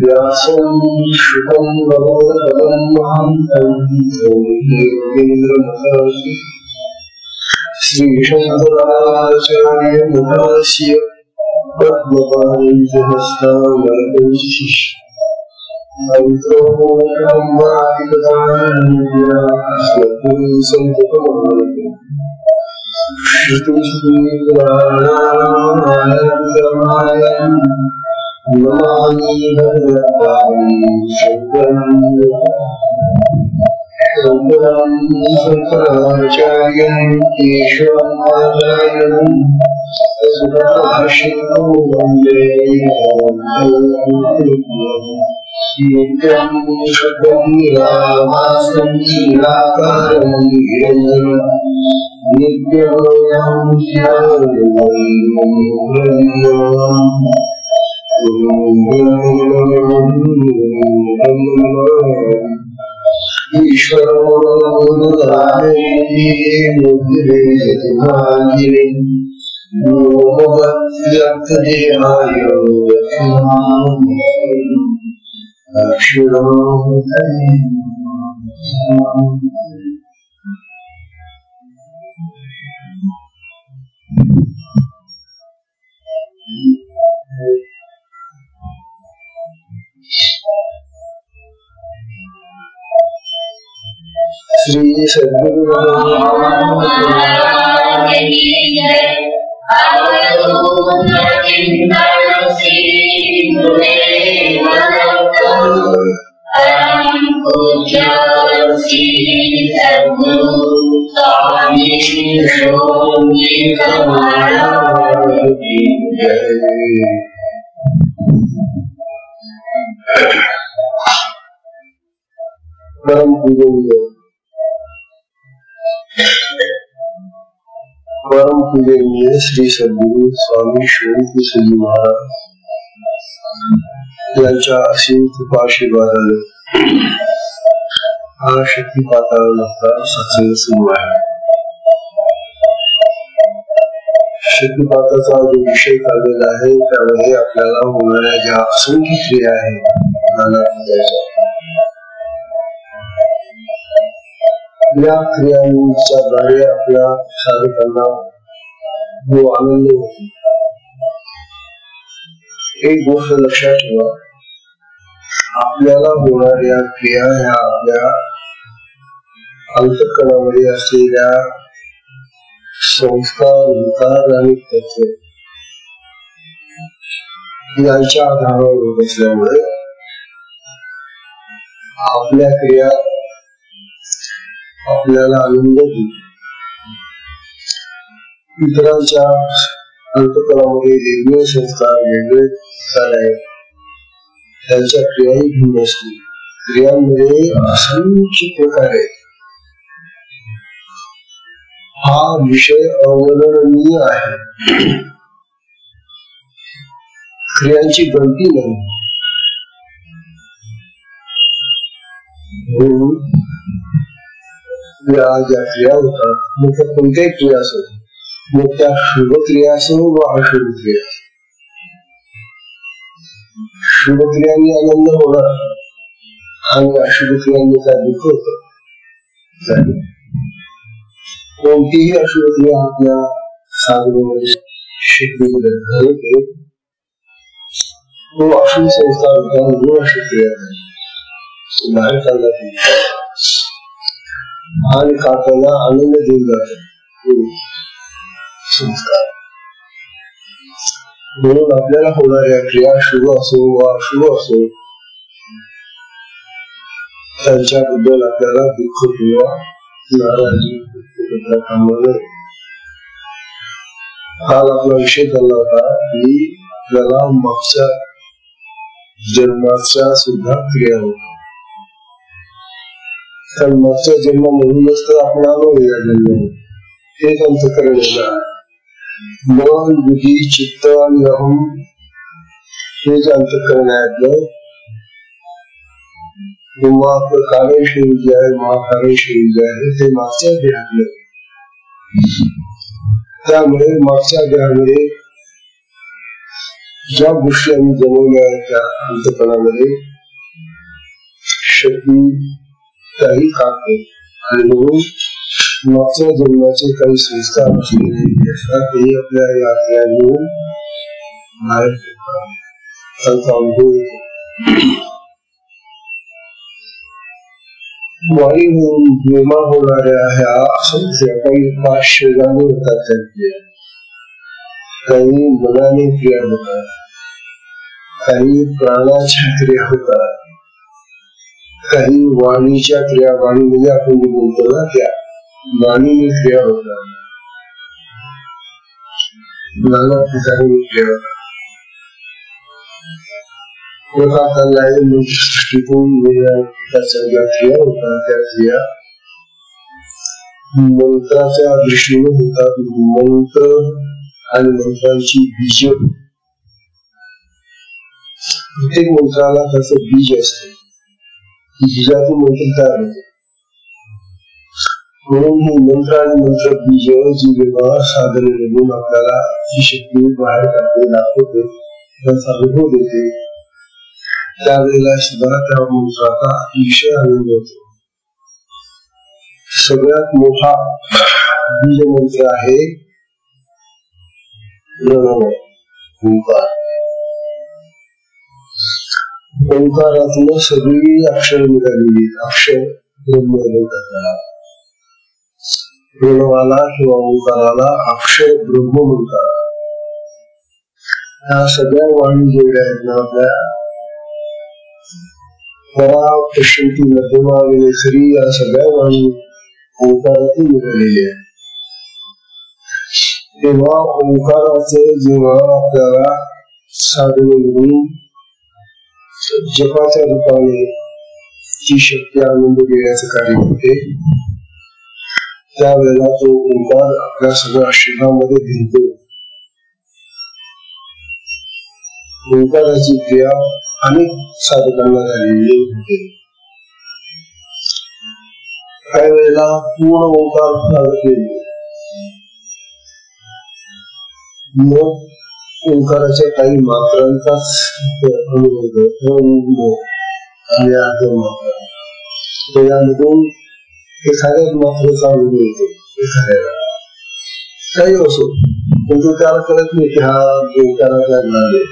व्यासं श्रुतं भगवतं महान्तं श्रीशंकराचार्यमुदास्य शंकराचार्यं केशवाचार्यं सुभाषितो वन्दे नित्यं शुभं निराभासं निराकारं निरञ्जनं नित्यं श्री सद्गुरु परम पूजनीय परम पूजनीय श्री सद्गुरु स्वामी श्री महाराज यांच्या असीम कृपाशीर्वादाने हा शक्तिपाताळाचा सत्संग सुरू आहे. शक्तिपाताचा जो विषय काढलेला आहे त्यामध्ये आपल्याला होणाऱ्या ज्या असंख्य क्रिया आहेत नाना या क्रियांच्या द्वारे आपल्या साधकांना जो आनंद होतो, एक गोष्ट लक्षात ठेवा, आपल्याला होणाऱ्या क्रिया ह्या आपल्या अंतःकरणामध्ये असलेल्या संस्कार, विकार आणि तत्व यांच्या आधारावर होत असल्यामुळे आपल्या क्रिया आपल्याला आनंद होतो. इतरांच्या अंतःकरणामध्ये वेगवेगळे संस्कार, वेगवेगळे विकार आहेत, त्यांच्या क्रियाही भिन्न असतील. क्रियांमध्ये असंख्य प्रकार आहेत. हा विषय अवर्णनीय आहे. क्रियांची गणती नाही. ज्या क्रिया होतात, मग त्या कोणत्याही क्रिया असो, मग त्या शुभ क्रिया असो व अशुभ क्रिया. शुभ क्रियांनी आनंद होणार आणि अशुभ क्रियांनी काय दुःख होत. कोणतीही अशुभ क्रिया आपल्या साधनेमध्ये शिकली होते तो अशुभ संस्कार होता, अशुभ क्रिया बाहेर चालला. आणि काकाला आनंद देऊन जातो संस्कार. म्हणून आपल्याला होणाऱ्या क्रिया शुभ असो वा अशुभ असो त्यांच्याबद्दल आपल्याला दुःख किंवा नाराजी करता कामा नये. काल आपला विषय चालला होता की आपल्याला मागच्या जन्माच्या सुद्धा क्रिया होतात. कारण मागच्या जन्मामधूनच तर आपण आलो या जन्म. तेच अंतःकरण आहे. मन, बुद्धी, चित्त आणि अहम हे जे अंतःकरण आहे आपलं, किंवा आपलं कारण शरीर आहे, महाकारण शरीर आहे, ते मागच्या देहातलं. त्यामुळे मागच्या देहामध्ये ज्या गोष्टी आम्ही जमवल्या आहेत त्या अंतःकरणामध्ये शक्ती काही काढते आणि म्हणून मागच्या जन्माचे काही संस्कार असलेले तेही आपल्या या क्रियांमुळे बाहेर पडतात. त्यांचा अनुभव वाणी निर्माण होणाऱ्या ह्या असंख्य काही 500 गाणी होतात. त्यांचे काही मनाने क्रिया होतात, काही प्राणाच्या क्रिया होतात, काही वाणीच्या क्रिया. वाणी म्हणजे आपण जे बोलतो ना त्या वाणीने क्रिया होतात, नाना प्रकारे क्रिया होतात. दृष्टीतून ज्या क्रिया होतात त्या क्रिया मंत्राच्या दृष्टीने होतात. मंत्र आणि मंत्रांची बीज, प्रत्येक मंत्राला त्याचं बीज असते, बीजातून मंत्र तयार होते. म्हणून ही मंत्र आणि मंत्र बीज जी व्यवहार साधने म्हणून आपल्याला जी शक्ती बाहेर काढते, दाखवते, त्याचा अनुभव देते, त्यावेळेला सुद्धा त्या मंत्राचा अतिशय आनंद होतो. सगळ्यात मोठा बीज मंत्र आहे ओंकार. ओंकारातून सगळी अक्षर निघालेली. अक्षर ब्रह्म म्हणतात. प्रणवाला किंवा ओंकाराला अक्षर ब्रह्म म्हणतात. ह्या सगळ्या वाणी जेवढ्या आहेत ना आपल्या परा, पश्चिंती, मध्यमा आणि खरी, या सगळ्या वाणी ओंकारातून निघालेली आहे. तेव्हा ओंकाराचे जेव्हा आपल्याला साधने म्हणून जपाच्या रूपाने जी शक्ती आनंद देण्याचं कार्य होते, त्यावेळेला तो ओंकार आपल्या सगळ्या शरीरामध्ये भिनतो. ओंकाराची क्रिया अनेक साधकांना झालेली होते. काही वेळेला पूर्ण ओंकार लागत नाही, मग ओंकाराच्या काही मात्रांचाच अनुभव आणि अर्धमात्रा, त्यामधून एखाद्याच मात्रेचा अनुभव येतो. एखाद्याला काही असो, पण तो त्याला कळत नाही की हा ओंकाराचा ज्ञान आहे.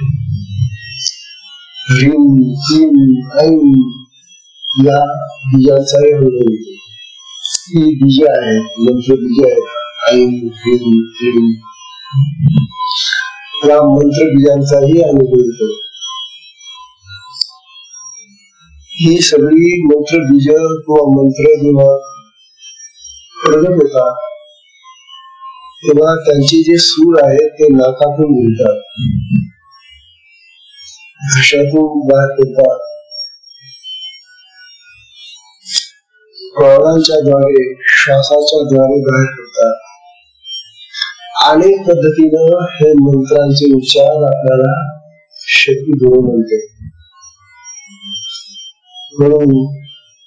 ह्रीम, क्लीम, ऐम या बीजांचाही अनुभव येतो. ही बीज आहे, मंत्र बीज आहे. ऐम, ह्रीम, क्लीम या मंत्र बीजांचाही अनुभव येतो. ही सगळी मंत्र बीज किंवा मंत्र जेव्हा प्रगट होतात तेव्हा त्यांचे जे सूर आहेत ते नाकातून निघतात, घशातून बाहेर पडतात, प्राणांच्या द्वारे, श्वासाच्या द्वारे बाहेर पडतात. अनेक पद्धतीनं हे मंत्रांचे उच्चार आपल्याला शक्ती धरून आणते. म्हणून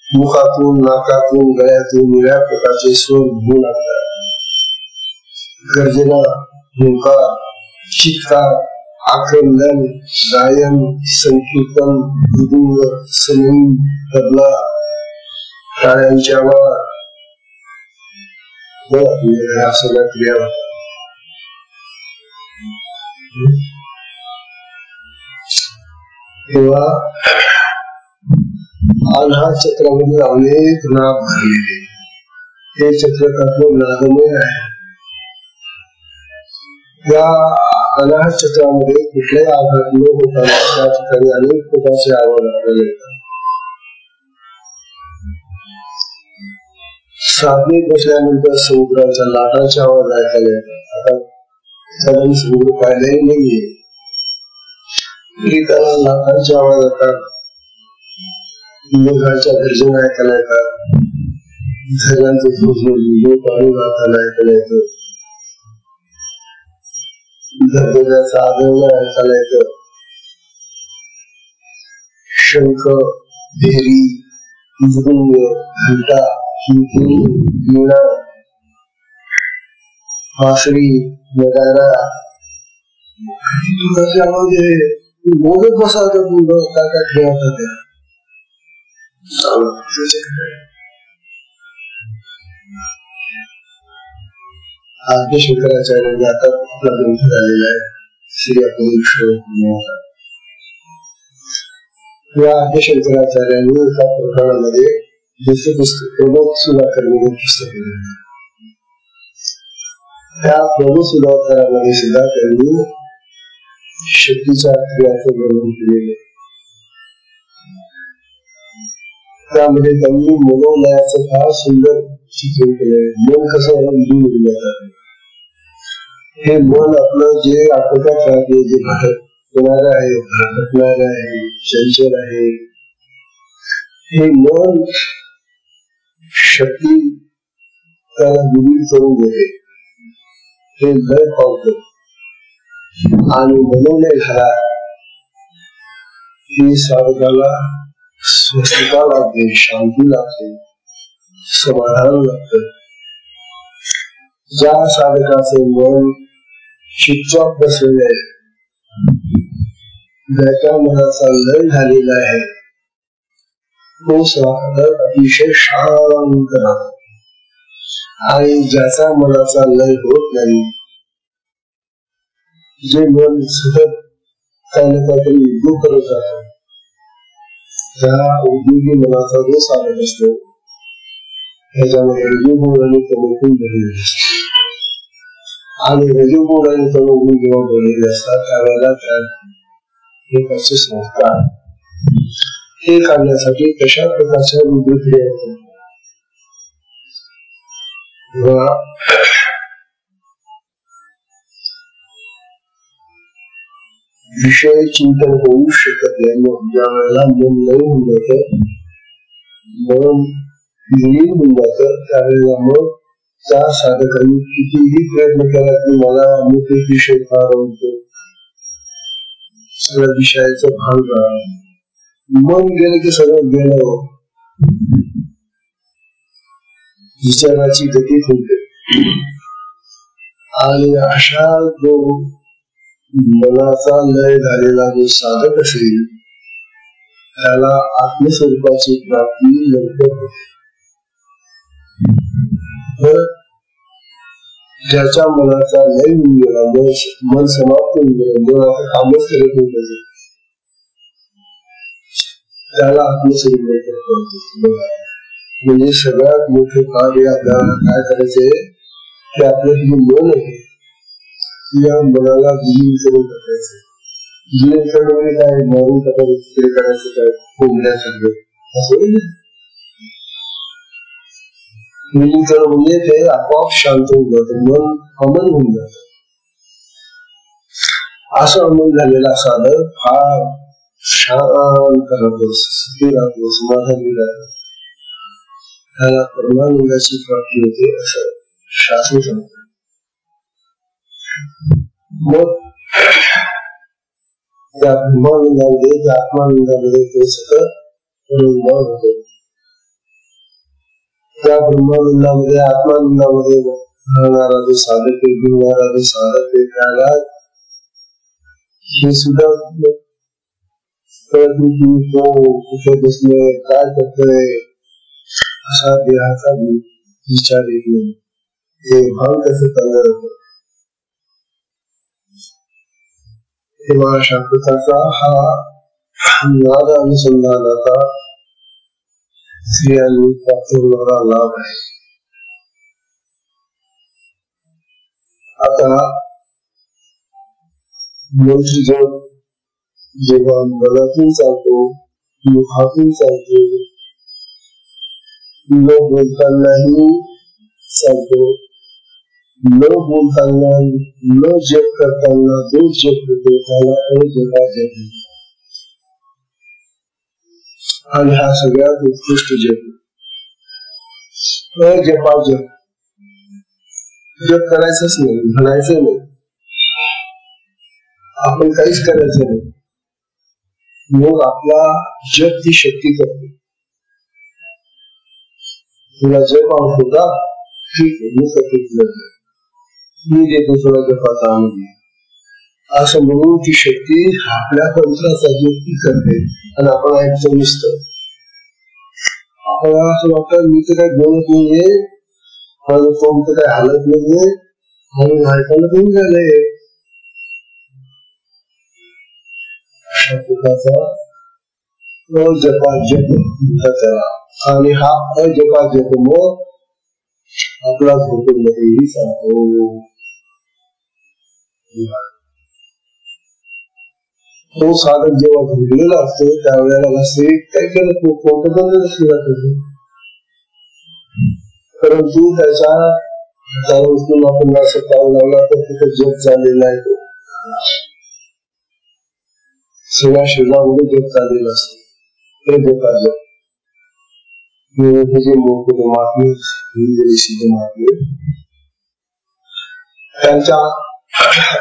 मुखातून, नाकातून, गळ्यातून निळ्या प्रकारचे स्वर घेऊन लागतात. गर्जना, हुंकार, चित्कार, आक्रंदन, गायन, संकीर्तन, मृदुंग, सनई, तबला, टाळ्यांच्या आवाज, ह्या सगळ्या क्रिया होतात. तेव्हा आल्हा चक्रामध्ये अनेक नाभ भरलेले, हे चक्रकात्मक नादमय आहे. या अनाहत चक्रामध्ये कुठल्याही आघात न होता त्या ठिकाणी अनेक प्रकारचे आवाज आपल्याला येतात. साधनेत बसल्यानंतर समुद्राच्या लाटांचे आवाज ऐकायला येतात. आता त्याला समुद्र पाहिलाही नाहीये तरी त्याला लाटांचे आवाज येतात, मेघाच्या गर्जना ऐकायला येतात, झऱ्यांचं झुळझुळ पाणी वाहताना ऐकायला येतं, धबधब्याचा आदळणं ऐकायला येतं, शंख, भेरी, मृदुंग, घंटा, वीणा, बासरी, नगारा मोदक बसा काय काय खेळतात त्या आद्य शंकराचार्यांनी आता आपला ग्रंथ झालेला आहे श्री अपरोक्ष. या आद्य शंकराचार्यांनी एका प्रकरणामध्ये दुसरं पुस्तक प्रबोध सुधाकर म्हणून पुस्तक लिहिलं. त्या प्रबोध सुधाकरामध्ये सुद्धा त्यांनी शक्तीच्या क्रियाचं वर्णन केलेले. त्यामध्ये त्यांनी मनोलयाचं फार सुंदर चित्रण केलंय. मन कसं लिहून जातात. हे मन आपलं जे आटोक्यात राहते, जे भटकणार आहे, भटकणार आहे, चंचल आहे, हे मन शक्ती त्याला विलीन करून देते. हे लय पावतं आणि मनोलय झाला की साधकाला स्वस्थता लागते, शांती लागते, समाधान लागतं. ज्या साधकाचं मन चुपचाप बसलेलं आहे, ज्याच्या मनाचा लय झालेला आहे, तो साधक अतिशय शांत राहतो. आणि ज्याचा मनाचा लय होत नाही, जे मन सतत काही ना काहीतरी उद्योग करत जातो, त्या उद्योगी मनाचा जो साधक असतो त्याच्यामध्ये रजोगुण आणि तमोगुण भरलेले असतात. आणि रजोगुण आणि तमोगुण जेव्हा भरलेले असतात त्यावेळेला त्याचे संस्कार हे काढण्यासाठी कशा प्रकारच्या विद्युक्रिया होतात. विषय चिंतन होऊ शकत नाही. मग ज्या वेळेला मन लय होऊन जातं, मन विलीन होऊन जातं, त्यावेळेला मग त्या साधकांनी कितीही प्रयत्न केला की मला अमुक एक विषय फार आवडतो, सगळ्या विषयाचं भान राहा, मन गेलं की सगळं गेलं, विचाराची गती होते. आणि अशा जो मनाचा लय झालेला जो साधक असेल त्याला आत्मस्वरूपाची प्राप्ती लवकर होते. तर ज्याच्या मनाचा लय होऊन गेला, मन समाप्त होऊन गेलं, मन आता कामच करत नाही, त्याला आत्मस्वरूप लवकर कळते. म्हणजे सगळ्यात मोठे कार्य आपल्याला काय करायचंय की आपलं जे मन आहे या मनाला विलीन करून टाकायचं. विलीन करणं म्हणजे काय, मारून टाकायचं, चित्र करायचं, काय कोंबण्यासारखं असं विलीन करणं म्हणजे ते आपोआप शांत होऊन जातं, मन अमन होऊन जातं. असं अमन झालेला साधक फार शांत राहतो, स्थिर राहतो, समाधानी राहतो, त्याला परमानंदाची प्राप्ती होते असं शास्त्र सांगतं. मग त्या ब्रह्मानंदामध्ये, त्या आत्मानंदामध्ये ते सतत निर्माण होतो. त्या ब्रह्मानंदामध्ये, आत्मानंदामध्ये राहणारा जो साधक आहे, भिडणारा जो साधक आहे, त्याला हे सुद्धा कळत नाही की तो कुठे बसलोय, काय करतोय, अशा देहाचा विचार येत नाही. हे भान कसं करणार होतं. तेव्हा अशा प्रकारचा हा नाद अनुसंधानाचा स्त्रियांनी प्राप्त होणारा लाभ आहे. आता मनुष्य जग जेव्हा मनातून चालतो, मुखातून चालतो, न बोलतानाही चालतो, न बोलताना न जप करताना जो जप होतो त्याला अजपा जप. आणि हा सगळ्यात उत्कृष्ट जप. अजपा जप. जप करायचंच नाही, म्हणायचं नाही, आपण काहीच करायचं नाही. मग आपला जप ती शक्ती करते. तुला जप आवडतो का? ठीक आहे, मी करतो, मी देतो तुला जपाचा अनुभव, असं म्हणून ती शक्ती आपल्या पंथाचा जप करते. आणि आपण ऐकतो नुसतं. आपल्याला असं वाटतं मी तर काही बोलत नाहीये, माझं फोन तर काही हालत नाहीये, म्हणून ऐकायला कमी झालंय. अशा प्रकारचा अजपा जप त्याला. आणि हा अजपा जप मग आपला झोपेमध्येही सांगतो. तो साधक जेव्हा झोपलेला असतो त्यावेळेला असे काही करत नाही, कोणतं बंद नसलं, परंतु त्याच्या हाताला उचलून आपण असं पाव लावला तर तिथे जप चाललेला आहे. तो सगळ्या शरीरामध्ये जप चाललेला असतो. ते जपा जप. जे मोठे महात्मे सिद्ध महात्मे त्यांच्या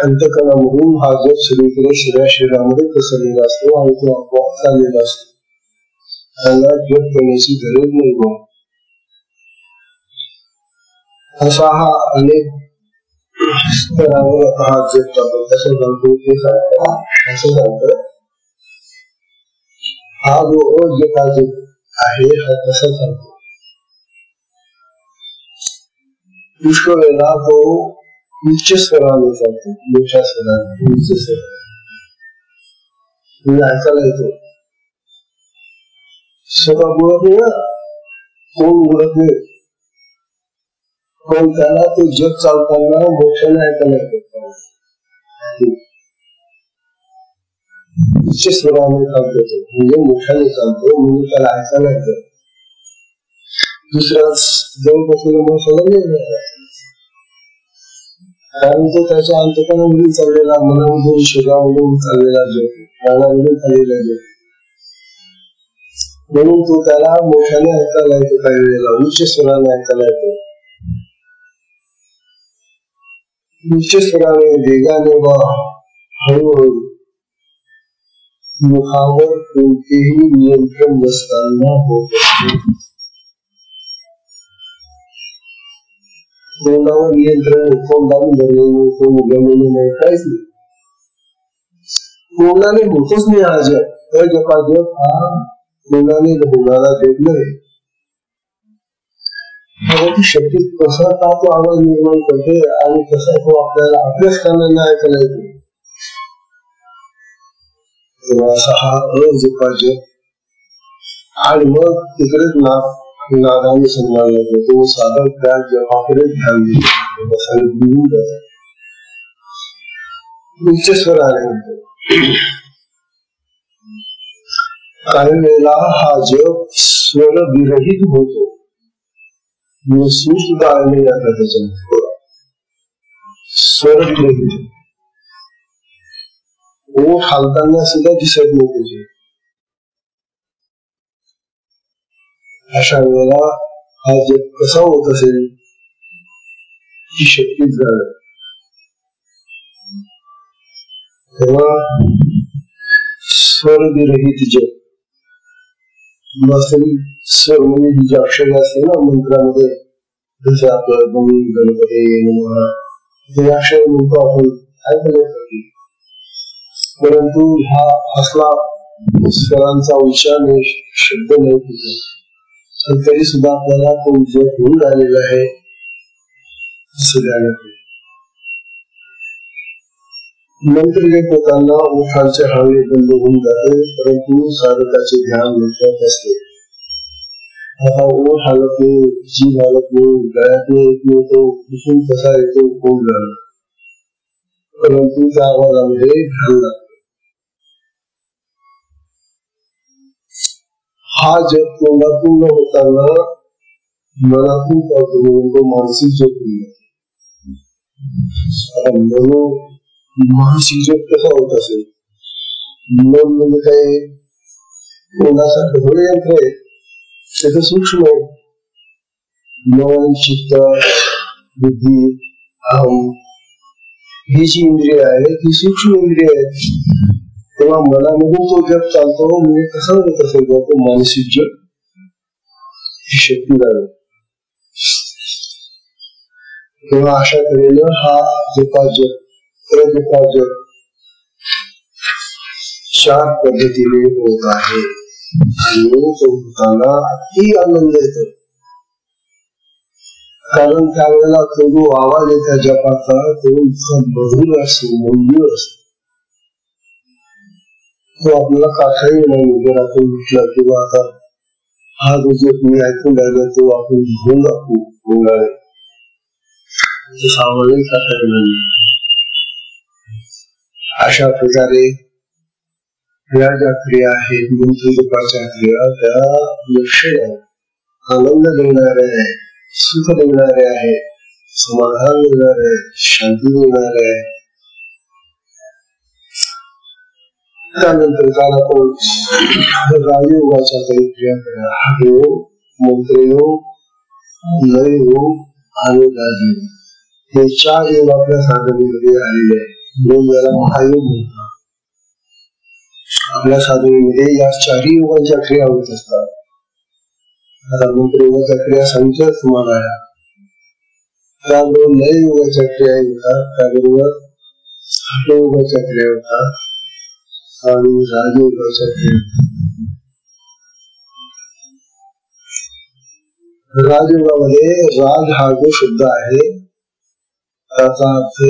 अंतकरणामधून हा जप सगळीकडे सगळ्या शरीरामध्ये पसरलेला असतो आणि तो आपोआप चाललेला असतो. त्यांना जप करण्याची गरज नाही. मग असा हा अनेक स्तरावर हा जप चालतो. कसं सांगतो ते सांगतो. असं सांगतं हा जो अजपा जप आहे हा कसा चालतो. पुष्कळ वेळेला तो उच्च स्वराने चालतो, मोठ्या स्वराने, उच्च स्वराने ऐकायला येतो. स्वतः बोलत नाही ना, कोण बोलत नाही, पण त्याला तो जग चालताना मोठ्याने ऐकायला येतो. उच्च स्वराने चालतो, म्हणजे मोठ्याने चालतो, म्हणून त्याला ऐकायला येतं. दुसऱ्या जवळ बसलेल्या माणसाला नाही, कारण तो त्याच्या अंतकरणामधून चाललेला, मनामधून शरीरामधून चाललेला जग, प्राणामधून चाललेला जग, म्हणून तो त्याला मोठ्याने ऐकायला येतो. काही वेळेला उच्च स्वराने ऐकायला येतो. उच्च स्वराने, वेगाने वा हळूहळू मुखावर कोणतेही नियंत्रण नसताना होत असते. तोंडावर नियंत्रण, तोंडाने धरलेले, तोंड उघडलेले नाही, काहीच नाही. तोंडाने होतच नाही हा जप. अजपा जप हा तोंडाने होणारा जप नाही. ती शक्ती कसा का तो आवाज निर्माण करते आणि कसा तो आपल्याला अभ्यास करण्याला ऐकायला येतो. असा हा अजपा जप. आणि मग तिकडेच नादाने समजायला येतो. तो साधक त्या जपाकडे ध्यान देतो, उच्च स्वराने म्हणतो. काही वेळेला हा जप स्वर विरहित होतो, सूर सुद्धा आले जातात त्याच्यामध्ये. स्वर विरहित, ओठ हालताना सुद्धा दिसत नाही त्याचे. अशा वेळेला हा जप कसा होत असेल ही शक्ती जाणं. तेव्हा स्वर विरहित जप. वास्तविक स्वर म्हणजे ही जी अक्षरे असते ना मंत्रामध्ये, जसे आपलं गणपती नमः हे अक्षर म्हणतो आपण, ऐकले, परंतु हा असला स्वरांचा उच्चार शब्द नाही तिथे, पण तरी सुद्धा आपल्याला तो जप होऊन राहिलेला आहे असं ध्यानात. मंत्र जप होताना ओठांचे हळवे बंद होऊन जाते, परंतु साधकाचे ध्यान लक्षात असते. आता ओठ हालत नाही, जीभ हालत नाही, गळ्यात येत नाही, तो कुठून कसा येतो कोण जाणं. परंतु त्या आवाजामध्ये ध्यान लागतं. हा जप तोंडातून न होताना मनातून करतो म्हणून तो मानसिक जप म्हणून मानसिक जप कसा होत असेल. मन म्हणजे काय तोंडासारखं थोडे यंत्र आहे, ते सूक्ष्म आहे. मन, चित्त, बुद्धी, अहम ही जी इंद्रिय आहे ती सूक्ष्म इंद्रिय आहे. तेव्हा मनामधून तो जप चालतो म्हणजे कसा होत असेल तो मानसिक जप ही शक्ती लागेल. तेव्हा अशा तऱ्हेनं हा जप चार पद्धतीने होत आहे आणि तो होताना अति आनंद येतो. कारण त्यावेळेला तो जो आवाज आहे त्या जपाचा तो इतका मधुर असतो, मंजूर असतो. तो आपल्याला काठाही नाही. जर आपण म्हटलं किंवा आता हा जो जप मी ऐकून राहिला तो आपण घेऊन दाखवू बोलावे सावळही काठाही नाही. अशा प्रकारे या ज्या क्रिया आहेत मंत्रजपाच्या क्रिया त्या लक्ष्य आनंद देणाऱ्या आहे, सुख देणारे आहे, समाधान देणारे आहे, शांती देणारे आहे. त्यानंतर काल आपण राजयोगाच्या काही क्रिया केल्या. हठयोग, मंत्रयोग, लययोग आणि राजयोग हे चार योग आपल्या साधनेमध्ये आलेले आहेत. म्हणून याला महायोग म्हणतात. आपल्या साधनेमध्ये या चारही योगांच्या क्रिया होत असतात. आता मंत्रयोगाच्या क्रिया सांगितल्याच तुम्हाला आहे. त्याबरोबर लययोगाच्या क्रिया होतात, त्याबरोबर हठयोगाच्या क्रिया होतात आणि राजयोगाच्या क्रिया. राजयोगामध्ये राज हा जो शब्द आहे त्याचा अर्थ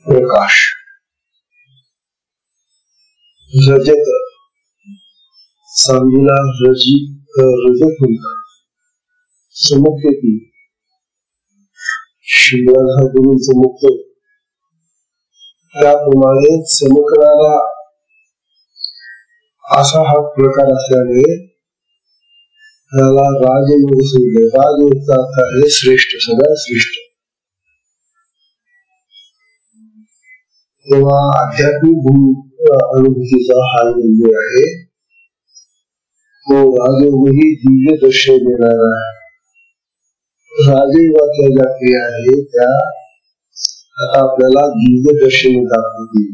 प्रकाश. रजत चांदीला रजत म्हणतात. चमकते ती शिवराजा गुरु चमकतो त्याप्रमाणे चमकणारा असा हा प्रकार असल्यामुळे त्याला राजयोग सांगितले. राजयोगचा अर्थ आहे श्रेष्ठ, सगळ्यात श्रेष्ठ. तेव्हा आध्यात्मिक अनुभूतीचा हा योग आहे तो राजयोग ही दिव्य दर्शन देणारा आहे. राजयोगातल्या ज्या क्रिया आहेत त्या आता आपल्याला दिव्य दर्शन दाखवतील.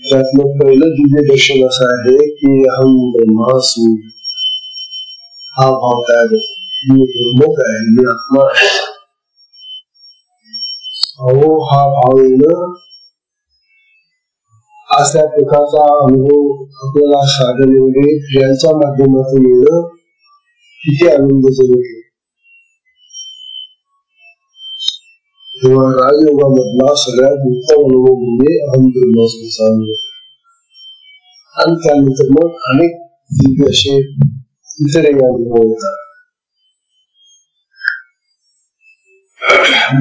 त्यातलं पहिलं दिव्य दर्शन असं आहे की अहम ब्रह्मास्मि हा भाव तयार होतो. मी ब्रह्मच आहे, मी आत्मा आहे. अहो हा भाव येणं अशा प्रकारचा अनुभव आपल्याला साधनेमध्ये क्रियांच्या माध्यमातून येणं किती आनंदाचं होतं. तेव्हा राजयोगामधला सगळ्यात उत्तम अनुभव म्हणजे अहम ब्रह्मास्मीचा अनुभव. आणि त्यानंतर मग अनेक दिव्य असे इतरही अनुभव येतात.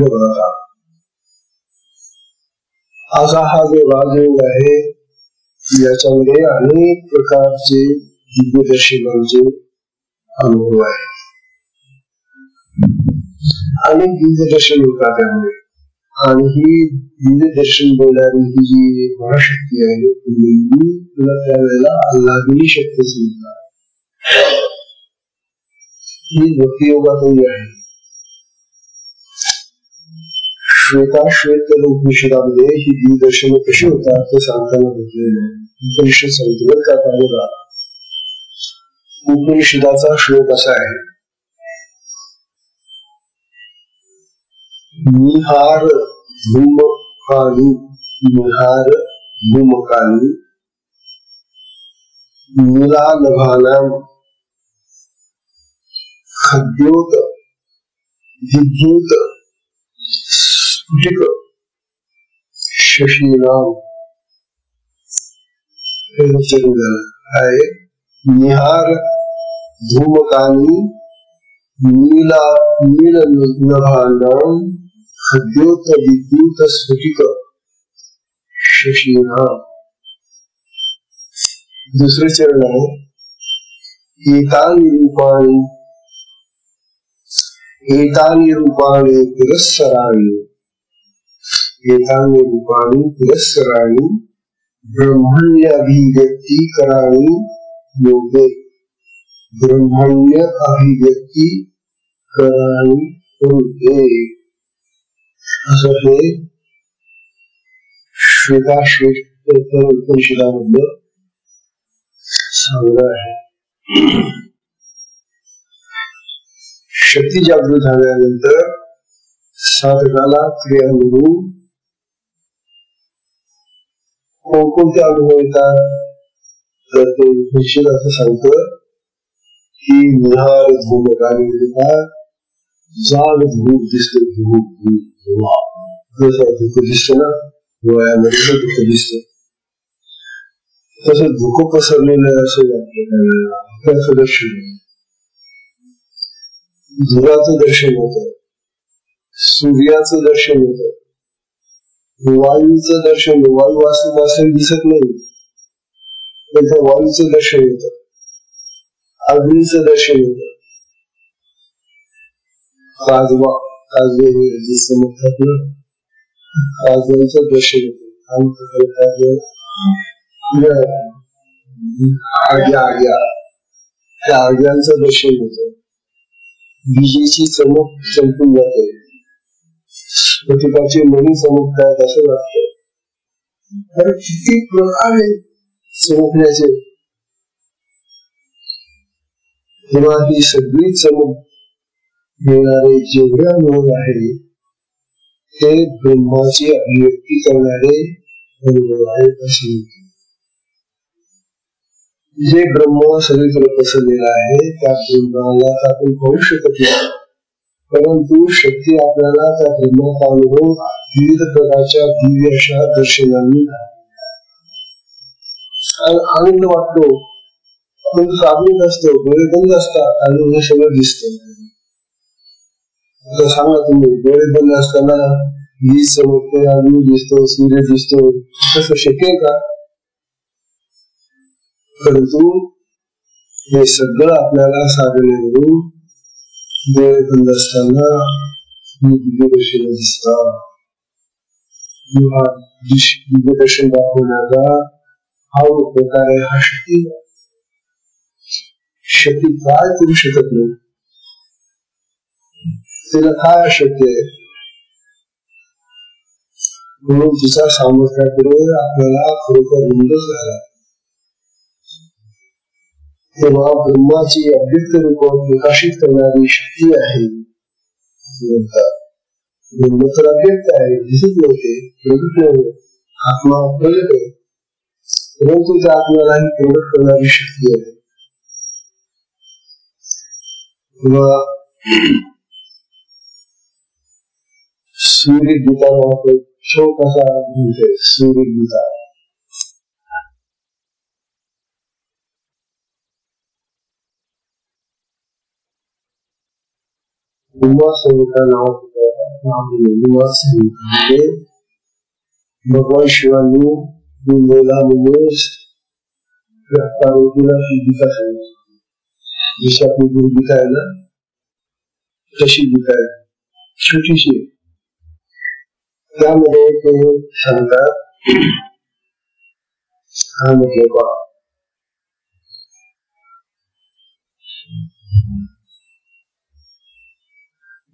बघा असा हा जो राजयोग आहे याच्यामध्ये अनेक प्रकारचे दिव्यदर्शनांचे अनुभव आहे. अनेक दिव्यदर्शन होतात त्यामुळे. आणि ही दिव्यदर्शन देणारी ही जी महाशक्ती आहे तुला त्यावेळेला अल्लाहची शक्ती म्हणतात. ही भक्तियोगातही आहे. श्वेताश्वेत उपनिषदामध्ये ही दिव्यदर्शन कशी होतात ते सांगताना म्हटलेलं आहे. उपनिषद सांगितलं का बघा. उपनिषदाचा श्लोक असा आहे निहार धूमकानी निहार धूमकानी नीलानभानां खद्योत विद्युत स्फुटिक शशीनाम आहे. निहार धूमकानी नीलनभानां खद्योत विद्युत स्फटिक शशीना। दूसरे चरण है एतानि रूपाणि पुरस्सराणि ब्रह्मण्य अभिव्यक्ति कराणि योगे। ब्रह्मण्य अभिव्यक्ति कराणि योगे असं हे श्वेताश्वेतर उपनिषदामध्ये सांगणार आहे। शक्ती जागृत झाल्यानंतर साधकाला क्रियानुभव कोणकोणते अनुभव येतात तर ते निश्चित असं सांगतं की निहार धूमकाली येतात, जाग धूप दिसते, धूप जसं धुक दिसतं ना डोळ्यामध्ये दुःख दिसतं तसं धुक पसरलेलं असं आपल्याचं दर्शन धुराचं दर्शन होतं, सूर्याचं दर्शन होतं, वायूचं दर्शन, वायू वास्तव दिसत नाही पण त्या वायूचं दर्शन होतं, अग्नीचं दर्शन होतं, काजवे जे समजतात ना काजव्यांचं दर्शन होतं, त्या आग्यांचं दर्शन होतं, विजेची चमक चमकून जाते, स्फटिकाचे मणी चमकतात असं वाटतं। तर किती प्रकार आहे चमकण्याचे, तेव्हा ही सगळी चमक मिळणारे जेवढे अनुभव आहे ते ब्रह्माची अभिव्यक्ती करणारे अनुभव आहेत असे। जे ब्रह्म सगळीकडे पसरलेला आहे त्या ब्रह्माला आपण पाहू शकत नाही, परंतु शक्ती आपल्याला त्या ब्रह्माचा अनुभव विविध प्रकारच्या दिव्य अशा दर्शनांनी आनंद वाटतो, पण काबलीत असतो, डोळे बंद असतात आणि हे सगळं दिसतं। आता सांगा तुम्ही डोळे बंद असताना वीज चमकते, अग्नी दिसतो, सूर्य दिसतो, तसं शक्य आहे का? परंतु हे सगळं आपल्याला साधनेवरून डोळे बंद असताना दिव्यदर्शन दिसतात। दिव्यदर्शन दाखवण्याचा हा प्रकार आहे, हा शक्ती काय करू शकत नाही, तिला काय अशक्य आहे म्हणून तिच्या सामर्थ्याकडे आपल्याला खरोखर रुंदच झाला। तेव्हा ब्रह्माची अव्यक्त रूपात प्रकाशित करणारी शक्ती आहे, ब्रह्म तर अव्यक्त आहे, दिसत नव्हते, प्रगट नाही, आत्मा प्रगट आहे, परंतु त्या आत्म्यालाही प्रगट करणारी शक्ती आहे। सूर्य गीता वापर छोटासा म्हणते, सूर्य गीता भगवान शिवांनी मुंबईला पार्वतीला ही गीता सांगितली, जशी आपली गुरुगीता आहे ना तशी गीता आहे, छोटीशी। त्यामध्ये ते सांगतात हा म्हटलं बा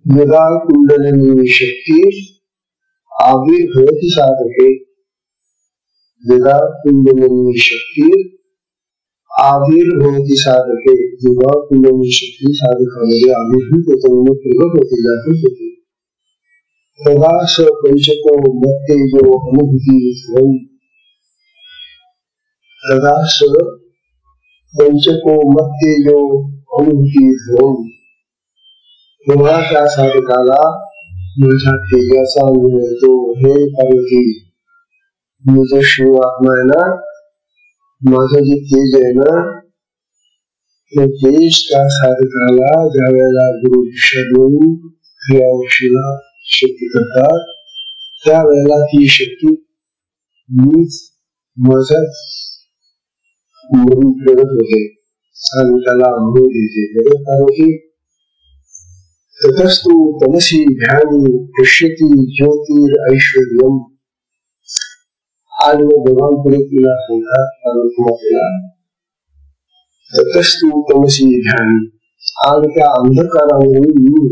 यदा कुंडलिनी शक्ति आविर्भवति साधके, यदा कुंडलिनी शक्ति आविर्भवति साधके, जेव्हा कुंडलिनी शक्ती साधकामध्ये आविर्भूत होते म्हणजे प्रगट होते, जागृत होते, तदा स पंचको मत्तेजो अनुभूति ध्वं, तदा स पंचको मत्तेजो अनुभूति ध्वं, तेव्हा त्या साधकाला माझ्या तेजाचा अनुभव येतो। हे पार्वती, मी जो शिव आत्मा आहे ना, माझं जे तेज आहे ना तेज त्या साधकाला ज्या वेळेला गुरु दीक्षा देऊन क्रियावशीला शक्ती करतात त्यावेळेला ती शक्ती मीच माझ्याच प्रगत होते आणि त्याला अनुभव देते. कारण की ततस्तु तमसी ध्यानी पश्यति ज्योतिर ऐश्वर्यम. आज मैं भगवान पुरेला सांगतात परमात्म्याला ततस्तु तमसी ध्यानी. आणि त्या अंधकारावरून मी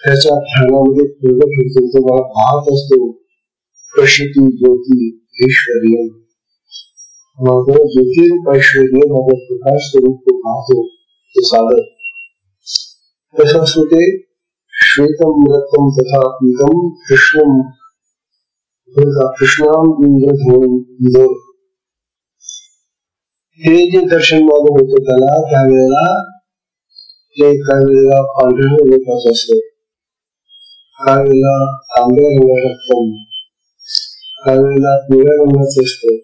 त्याच्या ध्यानामध्ये प्रगट होतो, तो मला पाहत असतो. पश्यति ज्योति ऐश्वर्यम. माझं ज्योतिरूप ऐश्वर्य माझं प्रकाश स्वरूप तो पाहतो तो साधक. तसंच होते श्वेतम रक्तम तथा पीतम कृष्णम कृष्णाम इंद्रधोम. हे जे दर्शन माझं होतं त्याला त्यावेळेला ते काही वेळेला पांढऱ्या रंगाचं असतं, काही वेळेला तांबड्या रंगाचं रक्तम, काही वेळेला पिवळ्या रंगाचं असतं,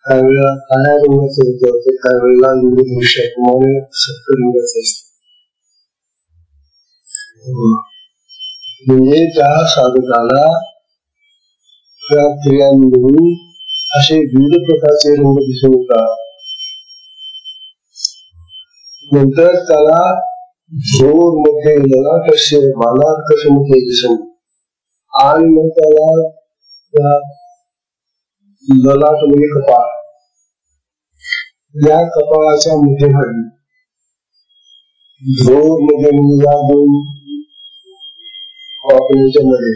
काही वेळेला काळ्या रंगाचं होतं, तर काही वेळेला इंद्रधनुष्याप्रमाणे सत्तर रंगाचं असतं. म्हणजे त्या साधकाला त्या क्रियांमधून असे विविध प्रकारचे रंग दिसून येतात. नंतर त्याला जोर मध्ये ललाटस्य बालार्कसमुखे दिसून आणि मग त्याला ललाट म्हणजे कपाळ, या कपाळाच्या मध्यभागी जोर मध्ये म्हणजे या दोन पापणीच्या मध्ये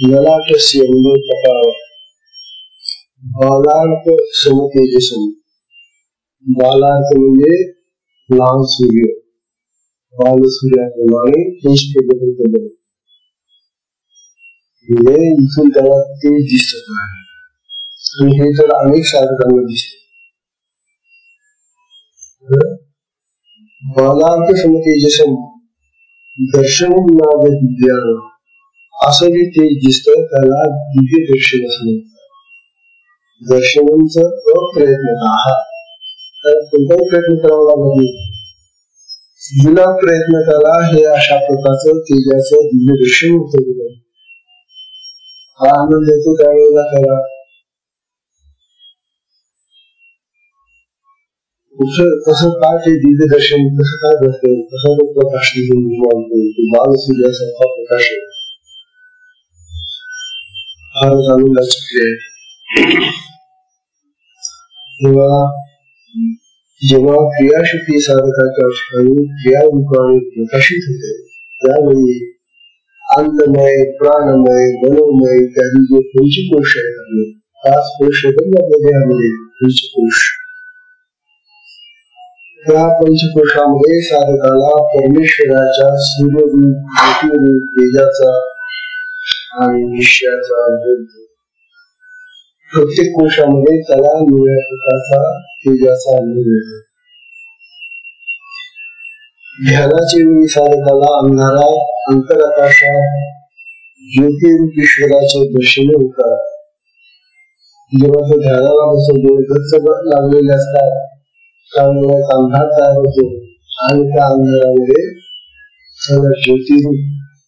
ललाटस्य म्हणजे कपाळ, बालार्क समतेजसम. बालार्क म्हणजे लाल सूर्य, बाल सूर्याप्रमाणे तेज प्रगट होते. म्हणजे इथून त्याला तेज दिसत नाही. हे तर अनेक साधकांना दिसते. बालार्क समतेजसम दर्शनम नाद विद्यान. असं जे तेज दिसत त्याला दिव्य दर्शन असं म्हणतात. दर्शनांचा अप्रयत्न आहात, कोणताही प्रयत्न करावा लागत नाही. विना प्रयत्न त्याला हे अशा प्रकारचं तेजाचं दिव्य दर्शन होतं. हा आनंद येतो त्यावेळेला त्याला कसं काय ते दिव्य दर्शन कसं काय घडतं, कसा तो प्रकाश निर्माण होतो, बाल सूर्यासारखा प्रकाश आहे. फारच आनंदाची क्रिया आहे. जेव्हा क्रियाशक्ती साधकाच्या ठिकाणी क्रियारूपाने प्रकाशित होते त्यावेळी अन्नमय, प्राणमय, मनोमय इत्यादी जे पंचकोश आहेत, खास कोश देहामध्ये पंचकोश, त्या पंचकोशामध्ये साधकाला परमेश्वराच्या सूर्यरूप, ज्योतिरूप, तेजाचा आणि निश्चयाचा अनुभव. प्रत्येक कोशामध्ये त्याला निळ्या प्रकारचा तेजाचा अनुभव येतो. ध्यानाच्या वेळी साधकाला अंधारात अंतराकाशात ज्योतिरूप ईश्वराचे दर्शन होतात. जेव्हा तो ध्यानाला बसतो गच्च लागलेले असतात त्यामुळे अंधार तयार होतो आणि त्या अंधारामध्ये सगळं ज्योतिरूप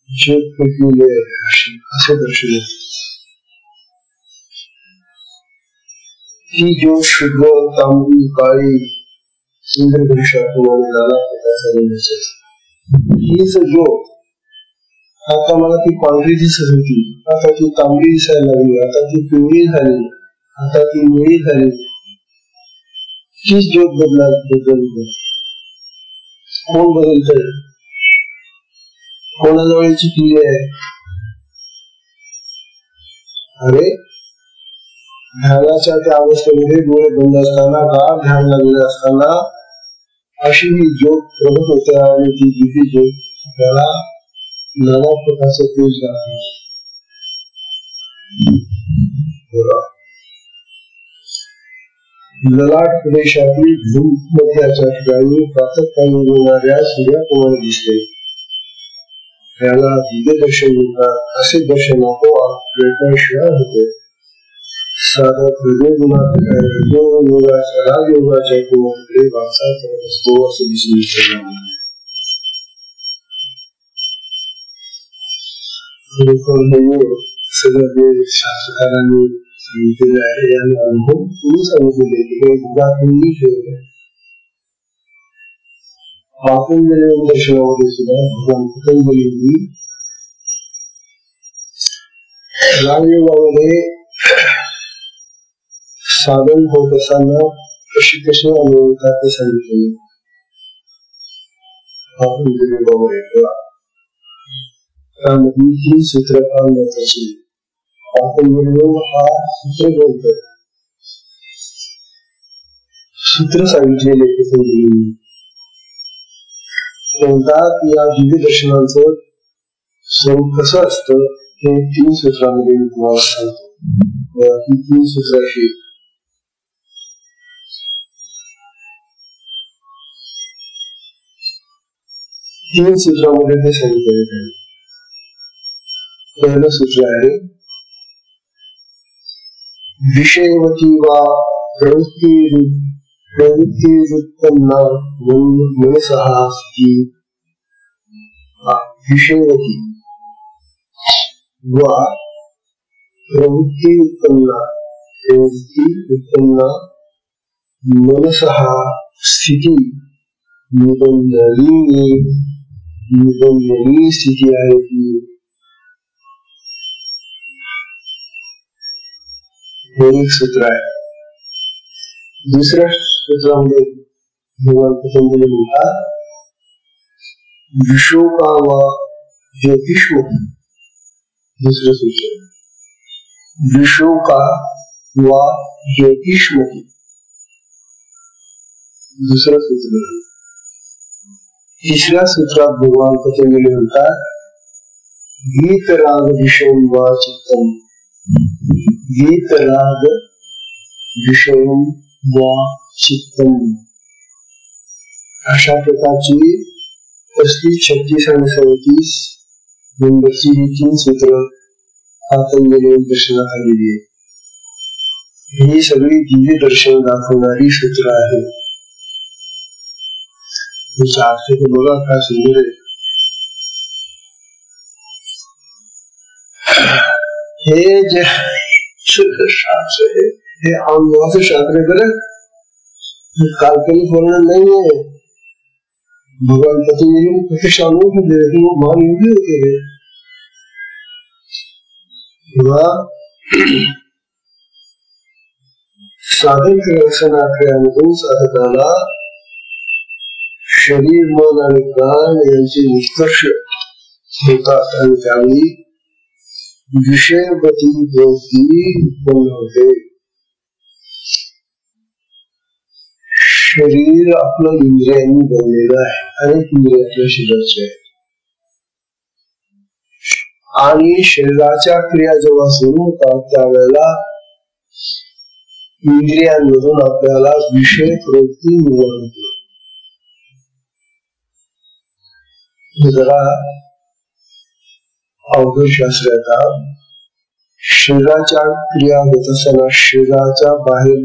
ज्योत पेटलेले असे दर्शन होते. ही ज्योत शुद्ध तांबडी काळी इंद्रधनुष्याप्रमाणे नाना प्रकारचा रंग असेल. हीच ज्योत आता मला ती पांढरी दिसत होती, आता ती तांबडी दिसायला लागली, आता ती पिवळी झाली, आता ती निळी झाली. हीच ज्योत बदलते. कोण बदलतंय? कोणाजवळची क्रिया आहे? अरे ध्यानाच्या त्या अवस्थेमध्ये डोळे बंद असताना, गाढ ध्यान लागले असताना अशी ही ज्योत प्रगट होते आणि ती दिव्य ज्योत त्याला नाना प्रकारचे तेज लागते. ललाट प्रदेशातील भूमध्याच्या ठिकाणी प्रातःकाळी होणाऱ्या सूर्याप्रमाणे दिसते. त्याला दिव्य दर्शन म्हणतात. असे दर्शन आपोआप प्रयत्नाशिवाय होते. साधक रजोगुणाच्या राजयोगाच्या किंवा वाचा करत असतो असं दिसून येतं. सगळं जे शास्त्रकारांनी सांगितलेलं आहे आणि अनुभव तुम्ही सांगितलेले की काही उदाहरणही ठेवले. पातंजली दर्शनामध्ये सुद्धा भगवान पतंजलींनी राजयोगामध्ये साधन होत असताना कसे अनुभवतात ते सांगितलेले. पातंजली बाबा त्यामध्ये 3 सूत्र महत्वाची. पातंजली हा सूत्र ग्रंथ सूत्र सांगितलेले पतंजलींनी म्हणतात या दिव्य दर्शनाचं स्वरूप कसं असतं हे 3 सूत्रांमध्ये मी तुम्हाला सांगतो. ही 3 सूत्र अशी 3 सूत्रामध्ये ते सांगितलेले आहे. पहिलं सूत्र आहे विषयवती वा प्रवृत्तीरुत्पन्ना मनसः विषयवती वा प्रवृत्तीरुत्पन्ना मनसः स्थिती निबंधनी स्थिती आहे ती. हे एक सूत्र आहे. दुसऱ्या सूत्रामध्ये भगवान पतंजली म्हणतात विशोका वा ज्योतिष्मती. दुसरं सूत्र विशोका वा ज्योतिष्मती. दुसरं सूत्र. तिसऱ्या सूत्रात भगवान पतंजली म्हणतात गीतराग विषयं वा चित्तम. गीतराग विषयं वा चित्तम. अशा प्रकारची 35, 36 आणि 37 नंबरची ही 3 सूत्र पातंजली दर्शनात आलेली आहे. ही सगळी दिव्य दर्शन दाखवणारी सूत्र आहेत. बघा काय सुंदर आहे. हे जे शुद्ध शास्त्र आहे हे अनुभवाचं शास्त्र आहे. बरं काल्पनिक वर्णन नाहीये. भगवान पतंजली प्रत्यक्ष अनुभव दिले की महान योगी होते. साधन प्रदर्शनाकडे साधकाला शरीर, मन आणि प्राण यांचे निष्कर्ष होतात आणि त्यावेळी विषयवती प्रवृत्ती उत्पन्न होते. शरीर आपलं इंद्रियांनी बनलेलं आहे. अनेक इंद्रिय आपल्या शरीराचे आहेत आणि शरीराच्या क्रिया जेव्हा सुरू होतात त्यावेळेला इंद्रियांमधून आपल्याला विषय प्रवृत्ती निर्माण होते. जरा अवघड शास्त्र आहे. शरीराच्या क्रिया होत असताना शरीराच्या बाहेर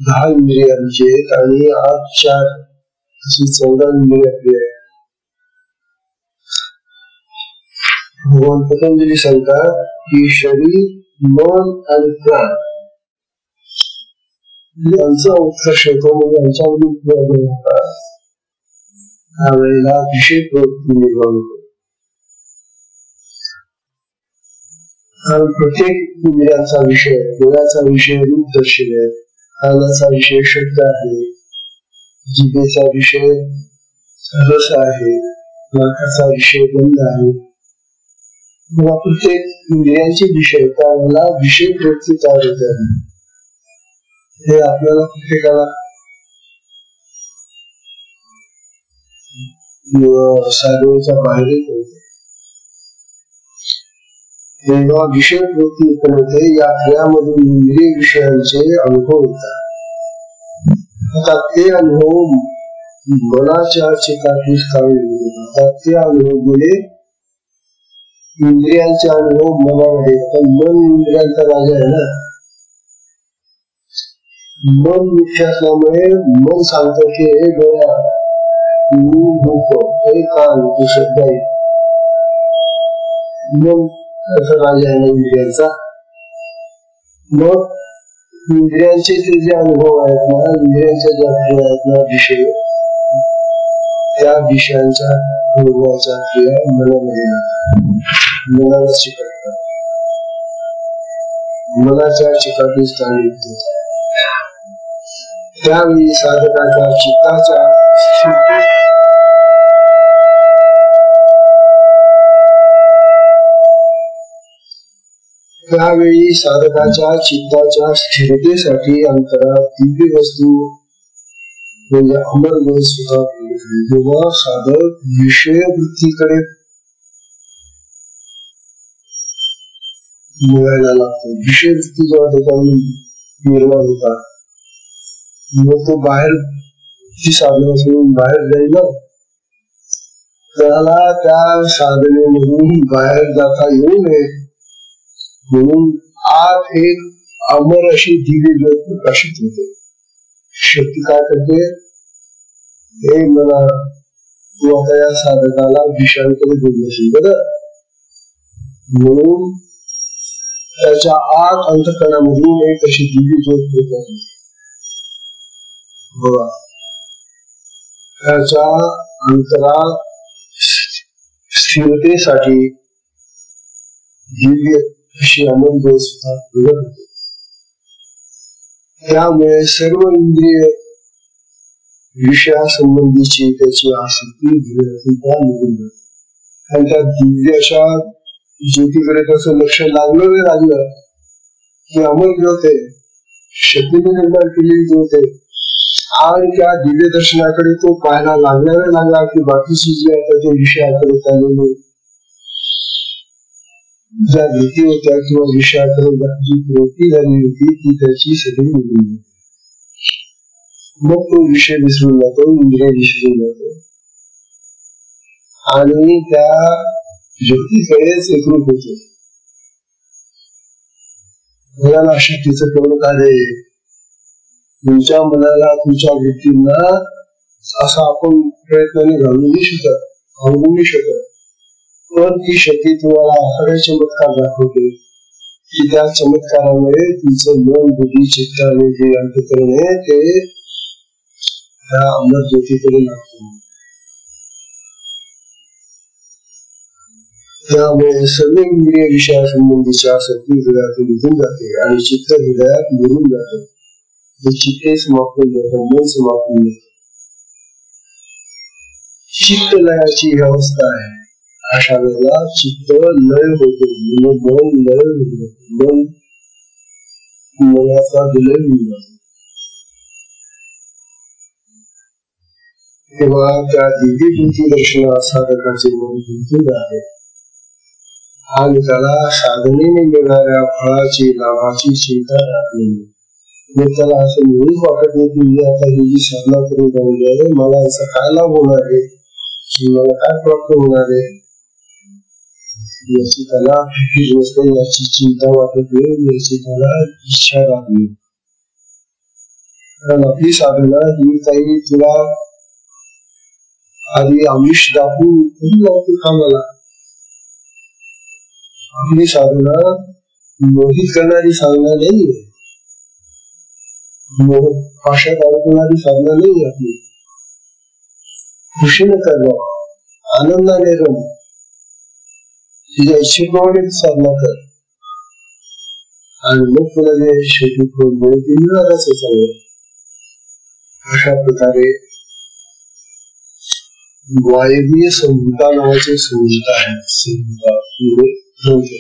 10 इंद्रियांचे आणि आत 4 अशी 14 इंद्रिय आपली आहेत. भगवान पतंजली सांगतात की शरीर, मन आणि प्राण यांचा उत्कर्ष होतो. म्हणजे यांच्यामध्ये होतात त्यावेळेला विषय प्रवृत्ती निर्माण होतो. प्रत्येक इंद्रियांचा विषय, डोळ्याचा विषय रूप दर्शन आहे, कानाचा विषय शब्द आहे, जिभेचा विषय रस आहे, नाकाचा विषय गंध आहे. प्रत्येक इंद्रियांचे विषय त्यावेळेला विषय प्रवृत्ती तयार होते. हे आपल्याला प्रत्येकाला साधनेच्या बाहेर येते. तेव्हा विषय प्रवृत्ती उत्पन्न होते. या क्रियामधून इंद्रिय विषयांचे अनुभव होतात. आता ते अनुभव मनाच्या चिकाटी स्थानी होतात. ते अनुभव गेले इंद्रियांचे अनुभव मनामध्ये. पण मन इंद्रियांचा राजा आहे ना. मन मुख्य असल्यामुळे मन सांगतं की हे डोळ्या, तू डोकं, हे कान, तू शब्द आहे. मन असं राजा आहे इंद्रियांचा. मग इंद्रियांचे ते जे अनुभव आहेत ना, इंद्रियांच्या ज्या क्रिया आहेत ना, विषय, त्या विषयांच्या अनुभवाच्या क्रिया मनामध्ये मनाला चिकटतात. मनाच्या चिकाटी स्थान येते. त्यावेळी साधकाचा चित्ताच्या त्यावेळी साधकाच्या चित्ताच्या स्थिरतेसाठी अंतरात दिव्य वस्तू म्हणजे अमर गुण सुद्धा जेव्हा साधक विषय वृत्तीकडे मिळायला लागतो, विषय वृत्ती जेव्हा त्याच्यावर निर्माण होतात, मग तो बाहेर ती साधना सोडून बाहेर जाईल ना, त्याला त्या साधनेमधून बाहेर जाता येऊ नये म्हणून आत एक अमर अशी दिव्य ज्योत प्रकाशित होते. शक्ती काय करते, हे मला तू आता या साधकाला विषयांकडे बोलशील बरं, म्हणून त्याच्या आत अंतःकरणामधून एक अशी दिव्य ज्योत होते. बघा, त्याच्या अंतरात स्थिरतेसाठी दिव्य अशी अमर ज्योत सुद्धा प्रगट होते. त्यामुळे सर्व इंद्रिय विषयासंबंधीची त्याची आसक्ती निघून जाते. आणि त्या दिव्य अशा ज्योतीकडे कसं लक्ष लागलं नाही लागलं की अमर ज्योत आहे, शक्तीने निर्माण केलेली ज्योत आहे. आणि त्या दिव्य दर्शनाकडे तो पाहायला लागला नाही लागला की बाकीची जी आता ते विषयाकडे चाललेली ज्या भीती होत्या किंवा विषयाकडे जी प्रवृत्ती झाली होती ती त्याची सगळी निघून जाते. मग तो विषय विसरून जातो, इंद्रिय विसरून जातो आणि त्या ज्योतीकडेच एकरूप होतो. मनाला शक्तीचं केवळ कार्य आहे. तुमच्या मनाला, तुमच्या वृत्तींना असा आपण प्रयत्नाने घालू नाही शकत, घालवू नाही शकत. पण ती शक्ती तुम्हाला असा चमत्कार दाखवते की त्या चमत्कारामुळे तुमचं मन, बुद्धी, चित्त आणि जे अंतःकरण आहे ते त्या अमर ज्योतीकडे लागतो. त्यामुळे सर्व इंद्रिय विषयासंबंधीच्या आसक्ती हृदयातून निघून जाते आणि चित्त हृदयात मिळून जाते. चित्ते समाप्त जातं, मन समाप्त जातं. चित्त लयाची ही अवस्था आहे. अशा वेळेला चित्त लय होतो, मन लय होतो, मन मनाचा विलय होऊन जातो. तेव्हा त्या दिव्य ज्योती दर्शनात साधकाचे मन गुंतून जाते आणि त्याला साधनेने मिळणाऱ्या फळाची, लाभाची चिंता राहते. मग त्याला असं मिळून वाटत नाही की आता ही जी साधना करून राहिली आहे, मला याचा काय लाभ होणार आहे, मला काय प्राप्त होणार आहे, याची त्याला गोष्ट, याची चिंता वाटत नाही, याची त्याला इच्छा राहत नाही. कारण आपली साधना ही काही तुला आधी आमिष दाखवून लावते कामाला. आपली साधना मोहित करणारी साधना नाहीये, पाशात अडकवणारी साधना नाही. आपली खुशीने करणं, आनंदाने रम, तुझ्या इच्छेप्रमाणे साधना कर आणि मग तुला जे शेती मिळालंच चांगलं. अशा प्रकारे वायवीय संहिता नावाची संहिता आहे. संहिता म्हणजे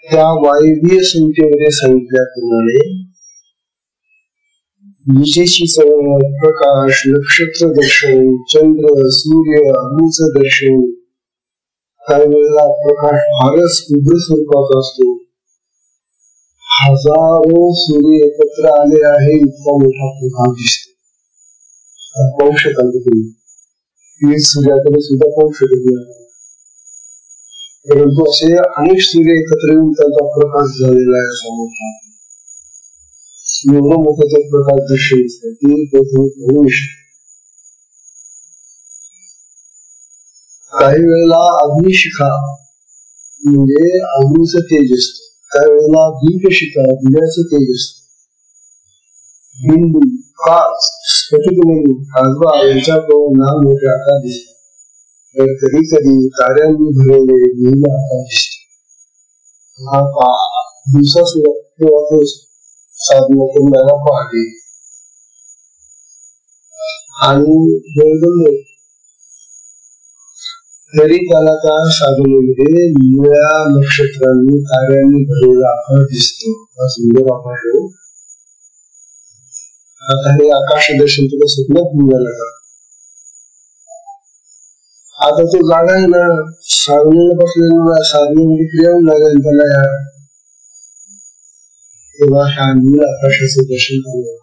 त्या वायवीय संहितेमध्ये सांगितल्याप्रमाणे विजेची प्रकाश, नक्षत्र दर्शन, चंद्र, सूर्य, अग्नीचं दर्शन, काही वेळेला प्रकाश फारच उग्र स्वरूपाचा असतो. हजारो सूर्य एकत्र आले आहे इतका मोठा प्रकाश दिसतो. पाहू शकाल तुम्ही, सूर्याकडे सुद्धा पाहू शकत नाही. परंतु असे अनेक सूर्य एकत्र येऊन त्यांचा प्रकाश झालेला आहे असा मोठा. एवढं मोठं त्या प्रकार दर्शन असतं की होऊ शकत. काही वेळेला अग्निशिखा म्हणजे अग्नीचं तेज असतं, काही वेळेला दीपशिखा दिव्याचं तेज असतं. बिंदू, काच, स्फटिकमणी, काजवा यांच्याकडून लहान मोठे आकार दिसतात. तर कधी कधी ताऱ्यांनी भरलेले नील आकार दिसते. हा दिवसा सुद्धा साधना करणारा पहाटे आणि तरी त्याला त्या साधनेमध्ये निळ्या नक्षत्रांनी ताऱ्यांनी भरलेला आकार दिसतो. हा सुंदर आकार आहे. आता हे आकाश दर्शन तुला स्वप्नात मिळालं का? आता तो जागा आहे ना, साधनेला बसलेला साधनेमध्ये क्रिया लागेल त्याला तेव्हा ह्या नील आकाशाचं दर्शन झालं.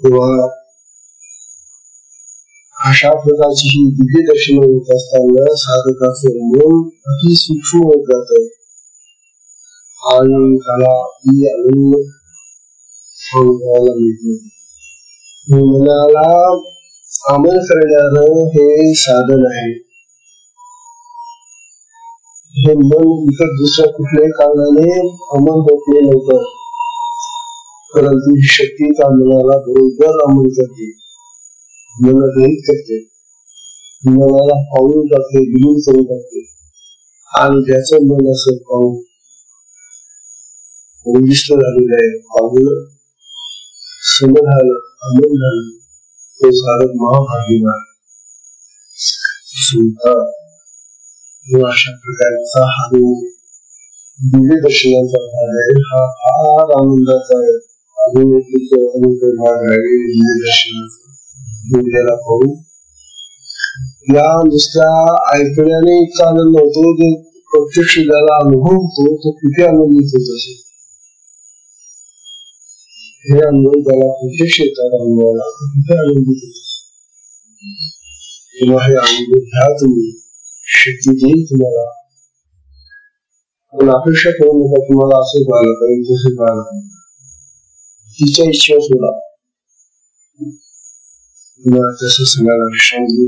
तेव्हा अशा प्रकारची ही दिव्य दर्शन होत असताना साधकाचं मन अति सूक्ष्म होत जात आणि त्याला आनंद अनुभवायला मिळतो. मनाला अमल करणारं हे साधन आहे. हे मन इतर दुसऱ्या कुठल्याही कारणाने अमल होत नाही लवकर, परंतु ही शक्ती त्या मनाला बरोबर अमल करते, मन ग्रहित करते, मनाला पाहून टाकते, विलीन करून टाकते. आणि ज्याचं मन असं पाहून उद्दिष्ट झालेलं आहे, पाहून समजायला अमल झालं, तो साधक महाभाग्यवान. अशा प्रकारचा हा दिव्य दर्शनाचा भाग आहे. हा फार आनंदाचा आहे. अनुभव भाग आहे दिव्य दर्शनाचा. त्याला पाहून या नुसत्या ऐकण्याने इतका आनंद होतो, जो प्रत्यक्ष ज्याला अनुभव होतो तो किती आनंदित होत असेल. हे अनुभव त्याला प्रत्यक्ष येतात अनुभवाला किती आनंदित होत. तेव्हा हे अनुभव घ्या तुम्ही, शक्ती देईल तुम्हाला. पण अपेक्षा करू नका तुम्हाला असं झालं पाहिजे तसं झालं पाहिजे. तिच्या इच्छा सोडा. तसं सांगायला विश्रांती